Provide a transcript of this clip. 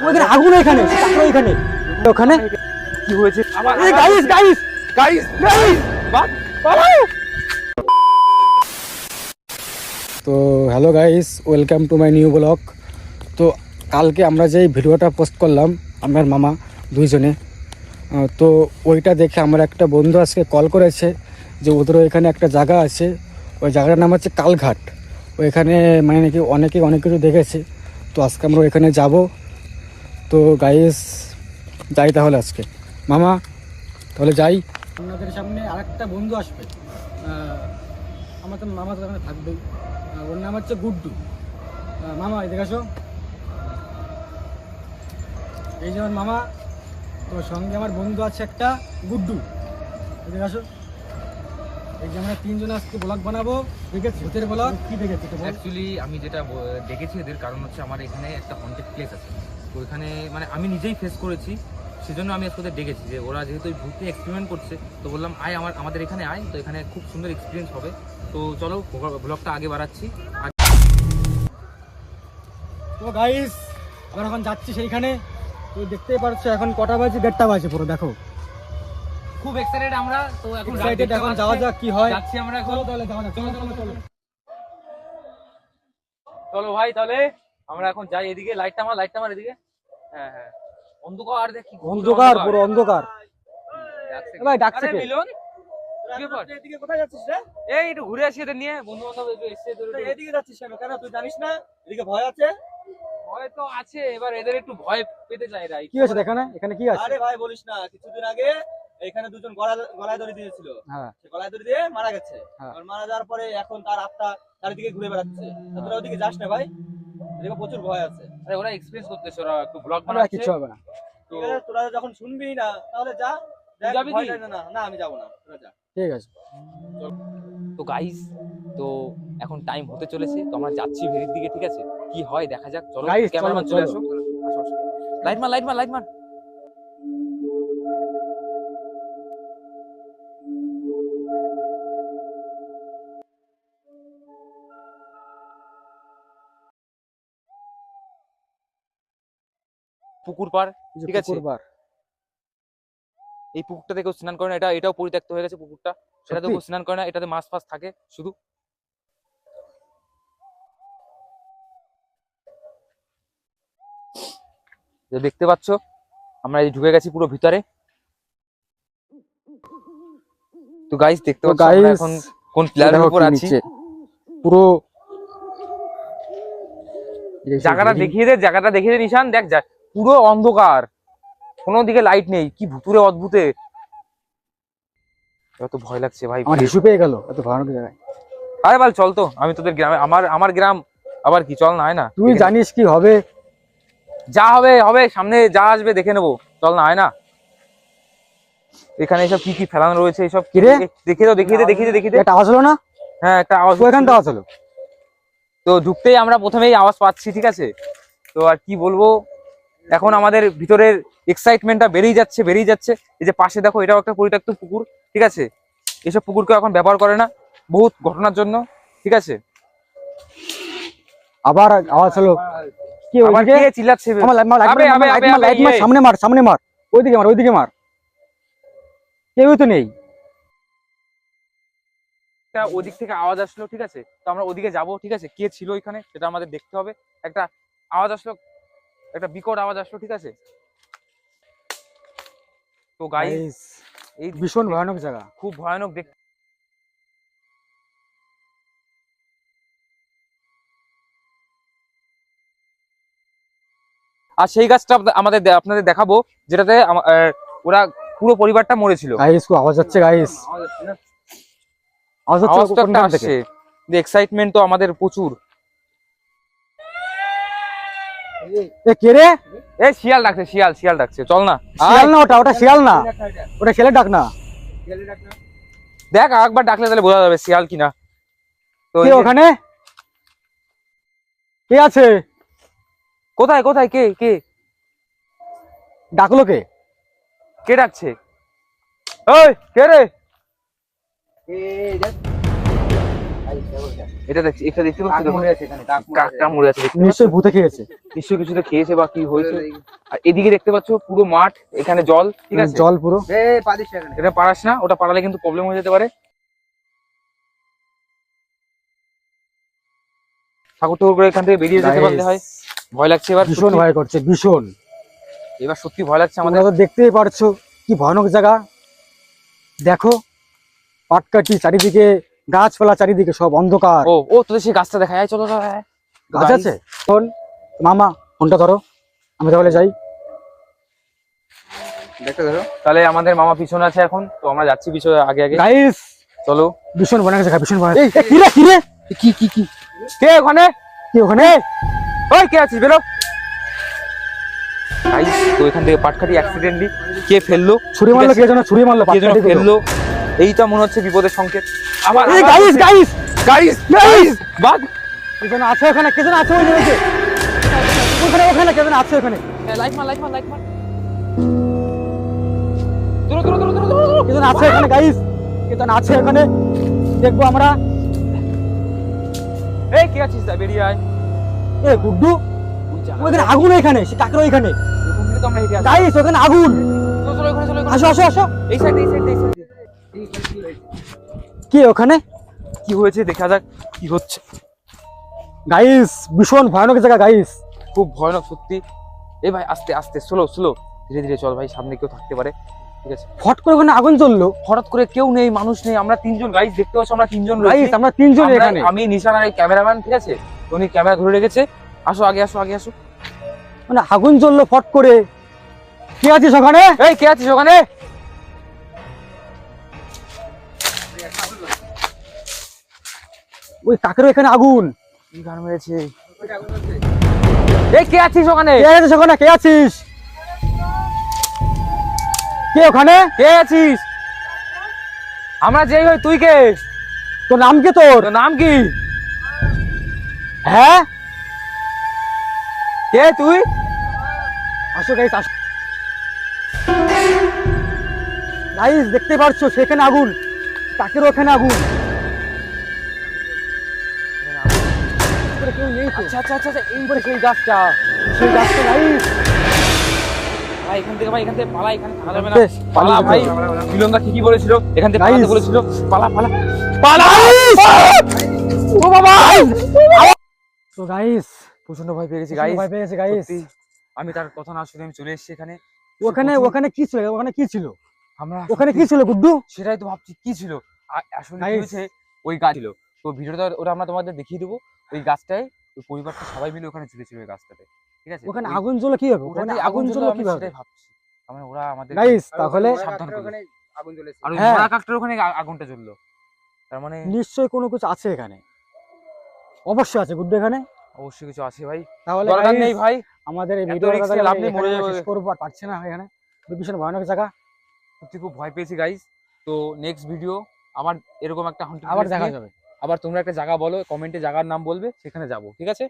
আমাদের আগুন এখানে এখানে ওখানে কি হয়েছে? গাইস গাইস গাইস গাইস তো hello guys, welcome to my new blog. তো কালকে আমরা যে ভিডিওটা পোস্ট করলাম আমার মামা দুইজনে, তো ওইটা দেখে আমার একটা বন্ধু আজকে কল করেছে যে ওদের এখানে একটা জায়গা আছে, ওই জায়গাটার নাম হচ্ছে কালঘাট। ওইখানে মানে নাকি অনেকে অনেক কিছু দেখেছে। তো আজকে আমরা ওইখানে যাব। তো গাইস যাই তাহলে আজকে মামা, তাহলে যাই। আপনাদের সামনে আরেকটা বন্ধু আসবে, আমার তো মামা তো এখানে থাকবেই। ওর নাম হচ্ছে গুড্ডু। মামা এদিকে আসো। এই যে আমার মামা, তো সঙ্গে আমার বন্ধু আছে একটা গুড্ডু। এদিকে আসো। এই যে আমরা তিনজন আজকে ব্লগ বানাবো। দেখেছি ভূতের ব্লগ। কি দেখেছি? অ্যাকচুয়ালি আমি যেটা দেখেছি এদের কারণ হচ্ছে আমার এখানে একটা হন্টেড প্লেস আছে, তো এখানে মানে আমি নিজেই ফেস করেছি, সেজন্য আমি আজকে দেখেছি যে ওরা যেহেতু এই ভূতে এক্সপেরিমেন্ট করছে, তো বললাম আয় আমাদের এখানে আয়, তো এখানে খুব সুন্দর এক্সপিরিয়েন্স হবে। তো চলো ব্লগটা আগে বাড়াচ্ছি। তো গাইস আমরা এখন যাচ্ছি সেইখানে। তো দেখতেই পাচ্ছ এখন কটা বাজে, 1:30 বাজে পুরো। দেখো খুব এক্সাইটেড আমরা, তো এখন এখন যাওয়া যাক কি হয়। যাচ্ছি আমরা এখন। তাহলে যাওয়া যাক, চলো চলো চলো চলো ভাই, তাহলে আমরা এখন যাই। এদিকে লাইটটা মার এদিকে। হ্যাঁ হ্যাঁ, অন্ধকার দেখি, অন্ধকার পুরো অন্ধকার। ভাই ডাকছে কে? মিলন এদিকে কোথায় যাচ্ছিস রে? এই একটু ঘুরে আসি এদের নিয়ে, বন্ধু বান্ধব একটু এসেছে। এদিকে যাচ্ছিস কেন? কেন তুই জানিস না এদিকে ভয় আছে? ভয় তো আছে, এবার এদের একটু ভয় পেতে চাই রাই। কি আছে এখানে? এখানে কি আছে? আরে ভাই বলিস না, কিছুদিন আগে এখানে দুজন গলায় দড়ি দিয়েছিল। হ্যাঁ, সে গলায় দড়ি দিয়ে মারা গেছে। হ্যাঁ। আর মারা যাওয়ার পরে এখন তার আত্মা চারিদিকে ঘুরে বেড়াচ্ছে। তোরা ওদিকে যাস না ভাই, এদিকে প্রচুর ভয় আছে। আরে ওরা এক্সপেরিয়েন্স করতেছে, ওরা একটু ব্লগ আমরা বানাচ্ছে। কিছু হবে না। তো ঠিক আছে, তোরা যখন শুনবি না তাহলে যা। দেখ, যাবি ভয় কি? লাগে না। না আমি যাবো না, তোরা যা। ঠিক আছে। তো গাইস, তো এখন টাইম হতে চলেছে, তো আমরা যাচ্ছি ভেরির দিকে। ঠিক আছে, কি হয় দেখা যাক। চলো Guys, ক্যামেরাম্যান চলো, চলে চলো। আসো। লাইট মার। পুকুর পার, ঠিক আছে। শুক্রবার। এই পুকুরটা থেকেও স্নান করে না, এটাও পরিত্যক্ত হয়ে গেছে পুকুরটা। সেটা থেকেও স্নান করে না, এটাতে মাছ ফাছ থাকে শুধু। দেখতে পাচ্ছ আমরা এই ঢুকে গেছি পুরো ভিতরে। তো গাইস দেখতে পাচ্ছ আমরা এখন কোন প্লেয়ারের উপর আছি। পুরো জায়গাটা দেখিয়ে দে নিশান। দেখ যা পুরো অন্ধকার, কোনো দিকে লাইট নেই। কি ভুতুরে অদ্ভুতে, এত ভয় লাগছে ভাই। আমার হিসু পেয়ে গেল এত ভয়ানক জায়গায়। আরে বল চল, তো আমি তোদের গ্রামে, আমার গ্রাম আবার কি, চল না, হয় না? তুই জানিস কি হবে? যা হবে, সামনে যা আসবে দেখে নেবো, চল না, হয় না? এখানে এসব কি ফেলানো রয়েছে, এসব কি রে? দেখিয়ে দে। একটা আওয়াজ হলো না? হ্যাঁ, একটা আওয়াজ, ওখান থেকে আওয়াজ হলো। তো ঢুকতেই আমরা প্রথমেই আওয়াজ পাচ্ছি, ঠিক আছে। তো আর কি বলবো, এখন আমাদের ভিতরের এক্সাইটমেন্টটা বেড়েই যাচ্ছে। এই যে পাশে দেখো, এটাও একটা পরিত্যক্ত পুকুর, ঠিক আছে। এসব পুকুরকে এখন ব্যবহার করে না বহুত ঘটনার জন্য, ঠিক আছে। আবার আওয়াজ হলো। কি আবার ওইদিকে? কে চিল্লাচ্ছে? লাইট মার, সামনে মার। ওইদিকে মার। কেউ তো নেই। ওদিক থেকে আওয়াজ আসলো, ঠিক আছে। তো আমরা ওদিকে যাবো, ঠিক আছে। কে ছিল এখানে সেটা আমাদের দেখতে হবে। একটা আওয়াজ আসলো, একটা বিকট আওয়াজ আসলো, ঠিক আছে। তো গাইস, এই ভীষণ ভয়ানক জায়গা, খুব ভয়ানক দেখতে। আর সেই গাছটা আপনাদের দেখাবো, যেটাতে ওরা পুরো পরিবারটা মরেছিল। গাইস খুব আওয়াজ হচ্ছে গাইস। আওয়াজটা আসছে, এক্সাইটমেন্ট তো আমাদের প্রচুর। এ কে রে? এই শিয়াল ডাকছে, চল না। শিয়াল না, ওটা শিয়াল না, ওটা ছেলে ডাক না। দেখ একবার ডাকলে তাহলে বোঝা যাবে শিয়াল কিনা। তো কে ওখানে? কে আছে? কোথায় কে ডাকলো? কে ডাকছে? ওই কে রে? এটা দেখছি, এটা দেখতে পাচ্ছি দেখো, মরে আছে এখানে, কাক মরে আছে। কাকটা মরে আছে দেখতে পাচ্ছ? নিশ্চয়ই ভূতে খেয়েছে। নিশ্চয়ই কিছুটা খেয়েছে বা কি হয়েছে। আর এদিকে দেখতে পাচ্ছ পুরো মাঠ, এখানে জল, ঠিক আছে? জল পুরো। পাদিস না এখানে। এটা পারাস না, ওটা পারালে কিন্তু প্রবলেম হয়ে যেতে পারে। ঠাকুর ঠাকুর করে এখান থেকে বেরিয়ে যেতে পারলে হয়। ভয় লাগছে এবার, ভীষণ সত্যি। ভয় করছে, ভীষণ। এবার সত্যি ভয় লাগছে আমাদের। তোমরা তো দেখতেই পারছো কি ভয়ানক জায়গা। দেখো পাটকাঠি চারিদিকে, গাছপালা চারিদিকে, সব অন্ধকার। ও ও তোদের সেই গাছটা দেখায়, চলো চলো, হ্যাঁ। গাছ আছে। ফোন, মামা ফোনটা ধরো, আমি তাহলে যাই। দেখতে ধরো। তাহলে আমাদের মামা পিছনে আছে এখন, তো আমরা যাচ্ছি পিছনে, আগে আগে গাইস চলো। ভীষণ ভয়ানক জায়গা, ভীষণ ভয়ানক। কি রে কি রে, কি কি কি কে ওখানে? কি ওখানে? ওই কে আছিস, বেরো। গাইস, তো এখান থেকে পাটকাঠি অ্যাক্সিডেন্টলি কে ফেললো, ছুরি মারলো, কে যেন ছুরি মারলো, কে যেন পাটকাঠি গুলো। ফেললো। এইটা মনে হচ্ছে বিপদের সংকেত। আবার এই গাইস গাইস গাইস গাইস বাঘ। কে যেন আছে ওখানে, কে যেন আছে ওই জায়গাতে। ওখানে ওখানে কে যেন আছে ওখানে, লাইট মার লাইট মার লাইট মার। দূর দূর দূর দূর। কে যেন আছে ওখানে গাইস, কে যেন আছে ওখানে, দেখবো আমরা। এই কে আছিস, দা বেরিয়ে আয়। এ গুড্ডু, ওখানে আগুন, এখানে সে কাকের ওইখানে। এরকম দিকে তো আমরা হেঁটে আসি। গাইস ওখানে আগুন। চলো চলো, ওখানে চলো, ওখানে। আসো আসো আসো। এই সাইডে, এই সাইডে, এই সাইডে। কি ওখানে? কি হয়েছে দেখা যাক কি হচ্ছে। গাইস ভীষণ ভয়ানক জায়গা গাইস। খুব ভয়ানক সত্যি। এই ভাই আস্তে আস্তে, স্লো স্লো, ধীরে ধীরে চল ভাই, সামনে কেউ থাকতে পারে, ঠিক আছে? ফট করে ওখানে আগুন জ্বললো। হঠাৎ করে কেউ নেই, মানুষ নেই, আমরা তিনজন। গাইস দেখতে পাচ্ছ আমরা তিনজন গাইস রয়েছি। আমরা তিনজন আমরা- এখানে। আমি নিশান আর এই ক্যামেরাম্যান, ঠিক আছে? উনি ক্যামেরা ধরে রেখেছে। আসো আগে আসো, আগে আসো। মানে আগুন জ্বললো ফট করে। কে আছিস ওখানে? এই কে আছিস ওখানে? ওই কাকের এখানে আগুন। কি গান মেরেছে? এই কে আছিস ওখানে? কে আছিস ওখানে, কে আছিস? কে ওখানে? কে আছিস? আমরা যেই হই, তুই কে? তোর নাম কি তোর? তোর নাম কি? হ্যাঁ কে তুই? আসো গাইস আসো। গাইস দেখতে পারছো সেখানে আগুন, কাকের ওখানে আগুন। উপরে কেউ নেই তো। আচ্ছা আচ্ছা আচ্ছা আচ্ছা, এই উপরে সেই গাছটা, সেই গাছটা গাইস। ভাই এখান থেকে, ভাই এখান থেকে পালা, এখানে থাকা যাবে না। বেশ, পালা পালিয়ে ভাই, যাও। মিলনদা ঠিকই বলেছিল, এখান থেকে Guys. পালাতে বলেছিল। পালা পালা পালা। ও বাবা! তো গাইস প্রচন্ড ভয় পেয়ে গেছি গাইস গাইস। ভয় পেয়ে গেছে গাইস। আমি তার কথা না শুনে আমি চলে এসেছি এখানে। ওখানে ওখানে কি ছিল, ওখানে কি ছিল, আমরা ওখানে কি ছিল গুড্ডু? সেটাই তো ভাবছি কি ছিল। আসলে কি Guys. হয়েছে, ওই গাছ ছিল। তো ভিডিওটা ওটা আমরা তোমাদের দেখিয়ে দেবো। ওই গাছটায় ওই পরিবারটা সবাই মিলে ওখানে ঝুলেছিল ওই গাছটাতে, ঠিক আছে? ওখানে ওই- আগুন জ্বলে কি হবে? ওখানে ওটাতেই আগুন জ্বলে আমি কি হবে? সেটাই ভাবছি। মানে ওরা আমাদের গাইস তাহলে সাবধান করলো। আগুন জ্বলেছে। আর ওই হ্যাঁ। মরা কাকটার ওখানে আগুনটা জ্বললো, তার মানে নিশ্চয়ই কোনো কিছু আছে এখানে, অবশ্যই আছে গুড্ডু এখানে। অবশ্যই কিছু আছে ভাই। তাহলে দরকার guys, নেই ভাই, আমাদের এই এত ভিডিওটা risk নিয়ে লাভ নেই, মরে যাবো। শেষ করবো, আর পারছি না এখানে, ভীষণ ভয়ানক জায়গা। সত্যি খুব ভয় পেয়েছি গাইস। তো নেক্সট ভিডিও আবার এরকম একটা হান্টিং আবার দেখা যাবে। আবার তোমরা একটা জায়গা বলো, কমেন্টে জায়গার নাম বলবে, সেখানে যাবো, ঠিক আছে?